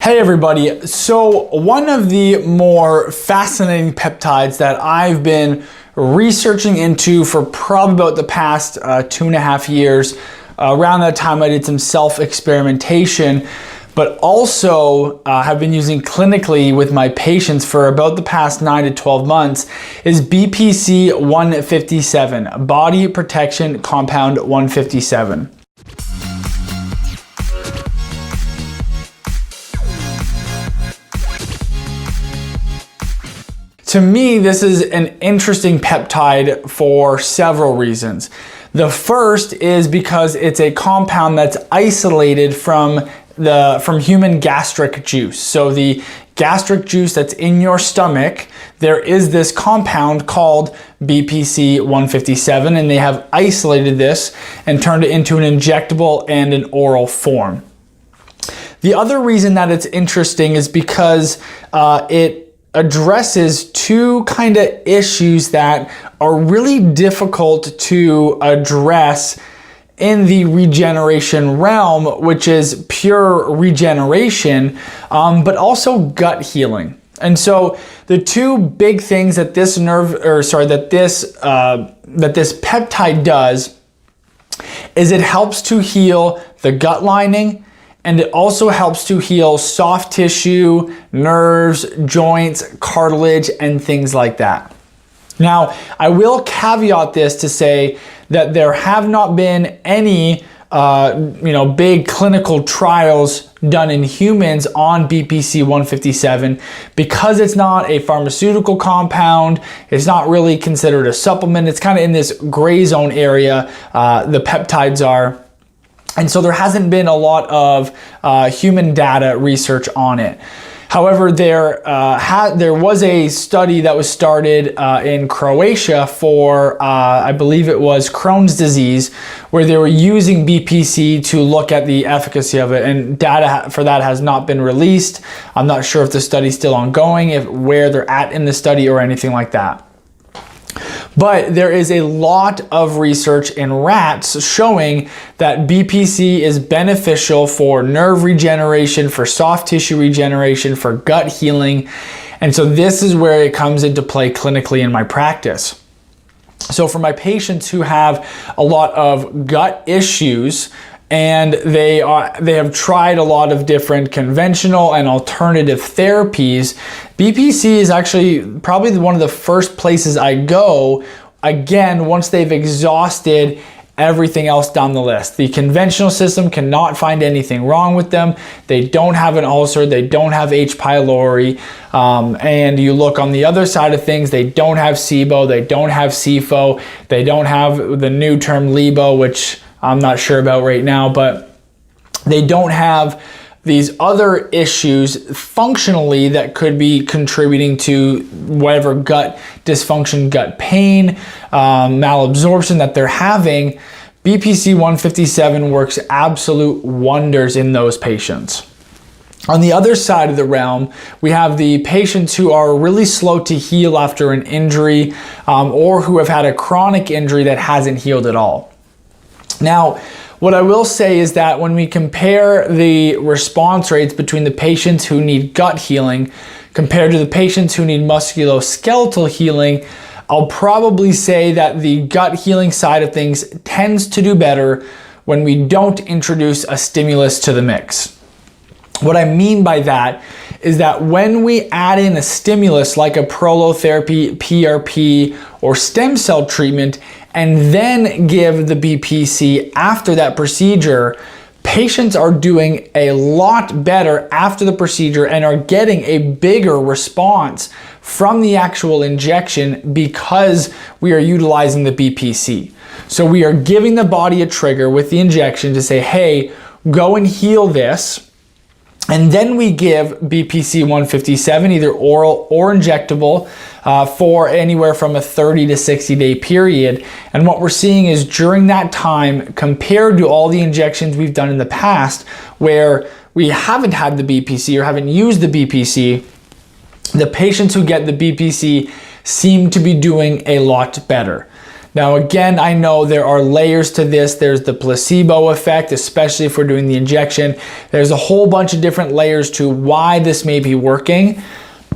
Hey everybody, so one of the more fascinating peptides that I've been researching into for probably about the past 2.5 years, around that time I did some self-experimentation, but also have been using clinically with my patients for about the past 9 to 12 months, is BPC 157, Body Protection Compound 157. To me, this is an interesting peptide for several reasons. The first is because it's a compound that's isolated from human gastric juice. So the gastric juice that's in your stomach, there is this compound called BPC 157, and they have isolated this and turned it into an injectable and an oral form. The other reason that it's interesting is because it addresses two kind of issues that are really difficult to address in the regeneration realm, which is pure regeneration, but also gut healing. And so the two big things that this peptide does is it helps to heal the gut lining, and it also helps to heal soft tissue, nerves, joints, cartilage, and things like that. Now, I will caveat this to say that there have not been any big clinical trials done in humans on BPC 157 because it's not a pharmaceutical compound. It's not really considered a supplement. It's kind of in this gray zone area, the peptides are. And so there hasn't been a lot of human data research on it. However, there was a study that was started in Croatia for, I believe it was Crohn's disease, where they were using BPC to look at the efficacy of it, and data for that has not been released. I'm not sure if the study's still ongoing, where they're at in the study or anything like that. But there is a lot of research in rats showing that BPC is beneficial for nerve regeneration, for soft tissue regeneration, for gut healing. And so this is where it comes into play clinically in my practice. So for my patients who have a lot of gut issues, and they have tried a lot of different conventional and alternative therapies, BPC is actually probably one of the first places I go, again, once they've exhausted everything else down the list. The conventional system cannot find anything wrong with them. They don't have an ulcer, they don't have H. pylori, and you look on the other side of things, they don't have SIBO, they don't have SIFO, they don't have the new term LIBO, which I'm not sure about right now, but they don't have these other issues functionally that could be contributing to whatever gut dysfunction, gut pain, malabsorption that they're having. BPC 157 works absolute wonders in those patients. On the other side of the realm, we have the patients who are really slow to heal after an injury, or who have had a chronic injury that hasn't healed at all. Now, what I will say is that when we compare the response rates between the patients who need gut healing compared to the patients who need musculoskeletal healing, I'll probably say that the gut healing side of things tends to do better when we don't introduce a stimulus to the mix. What I mean by that is that when we add in a stimulus like a prolotherapy, PRP, or stem cell treatment, and then give the BPC after that procedure, patients are doing a lot better after the procedure and are getting a bigger response from the actual injection because we are utilizing the BPC. So we are giving the body a trigger with the injection to say, hey, go and heal this. And then we give BPC 157, either oral or injectable, for anywhere from a 30 to 60 day period. And what we're seeing is during that time, compared to all the injections we've done in the past, where we haven't had the BPC or haven't used the BPC, the patients who get the BPC seem to be doing a lot better. Now again, I know there are layers to this. There's the placebo effect, especially if we're doing the injection. There's a whole bunch of different layers to why this may be working.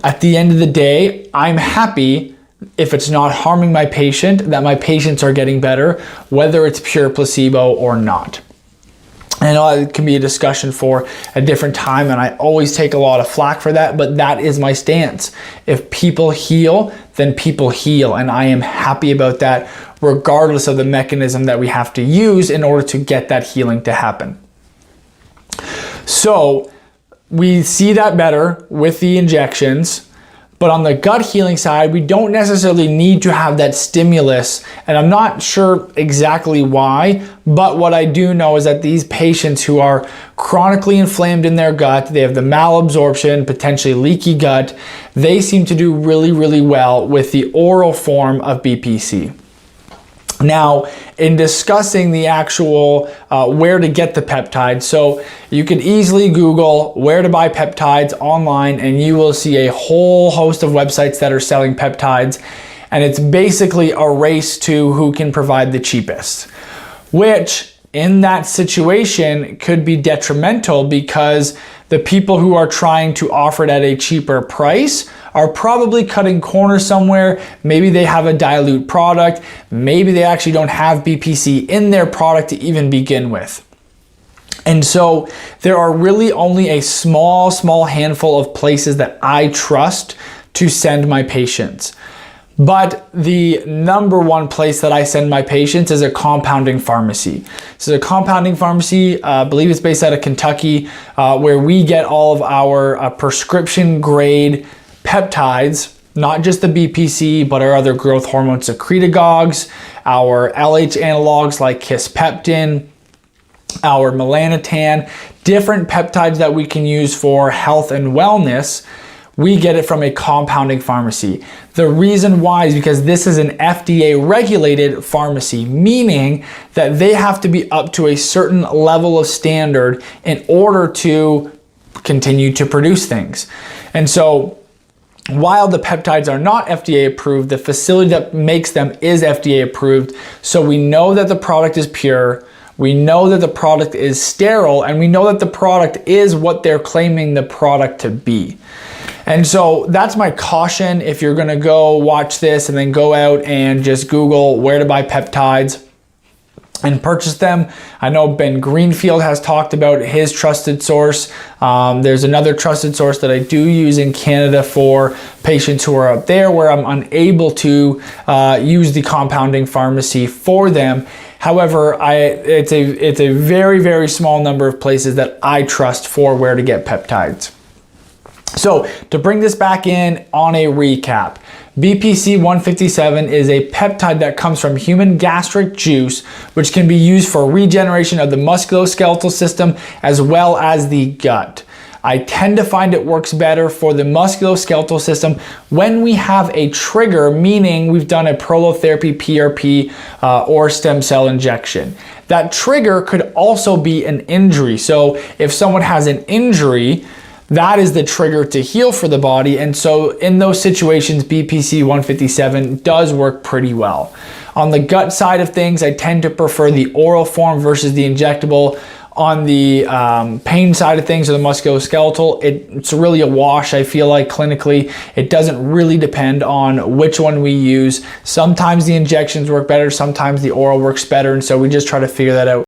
At the end of the day, I'm happy if it's not harming my patient, that my patients are getting better, whether it's pure placebo or not. I know it can be a discussion for a different time, and I always take a lot of flack for that, but that is my stance. If people heal, then people heal, and I am happy about that, regardless of the mechanism that we have to use in order to get that healing to happen. So we see that better with the injections. But on the gut healing side, we don't necessarily need to have that stimulus. And I'm not sure exactly why, but what I do know is that these patients who are chronically inflamed in their gut, they have the malabsorption, potentially leaky gut, they seem to do really, really well with the oral form of BPC. Now, in discussing the actual where to get the peptides, so you can easily Google where to buy peptides online, and you will see a whole host of websites that are selling peptides, and it's basically a race to who can provide the cheapest, which in that situation could be detrimental, because the people who are trying to offer it at a cheaper price are probably cutting corners somewhere. Maybe they have a dilute product. Maybe they actually don't have BPC in their product to even begin with. And so there are really only a small handful of places that I trust to send my patients. But the number one place that I send my patients is a compounding pharmacy. So a compounding pharmacy, I believe it's based out of Kentucky, where we get all of our prescription grade peptides, not just the BPC, but our other growth hormone secretagogues, our LH analogs like kisspeptin, our melanotan, different peptides that we can use for health and wellness. We get it from a compounding pharmacy. The reason why is because this is an FDA regulated pharmacy, meaning that they have to be up to a certain level of standard in order to continue to produce things. And so while the peptides are not FDA approved, the facility that makes them is FDA approved. So we know that the product is pure. We know that the product is sterile, and we know that the product is what they're claiming the product to be. And so that's my caution. If you're gonna go watch this and then go out and just Google where to buy peptides and purchase them. I know Ben Greenfield has talked about his trusted source. There's another trusted source that I do use in Canada for patients who are out there where I'm unable to use the compounding pharmacy for them. However, it's a very, very small number of places that I trust for where to get peptides. So to bring this back in on a recap, BPC 157 is a peptide that comes from human gastric juice, which can be used for regeneration of the musculoskeletal system as well as the gut. I tend to find it works better for the musculoskeletal system when we have a trigger, meaning we've done a prolotherapy, PRP, or stem cell injection. That trigger could also be an injury. So if someone has an injury, that is the trigger to heal for the body. And so in those situations, BPC 157 does work pretty well. On the gut side of things, I tend to prefer the oral form versus the injectable. On the pain side of things, or the musculoskeletal, it's really a wash, I feel like, clinically. It doesn't really depend on which one we use. Sometimes the injections work better, sometimes the oral works better, and so we just try to figure that out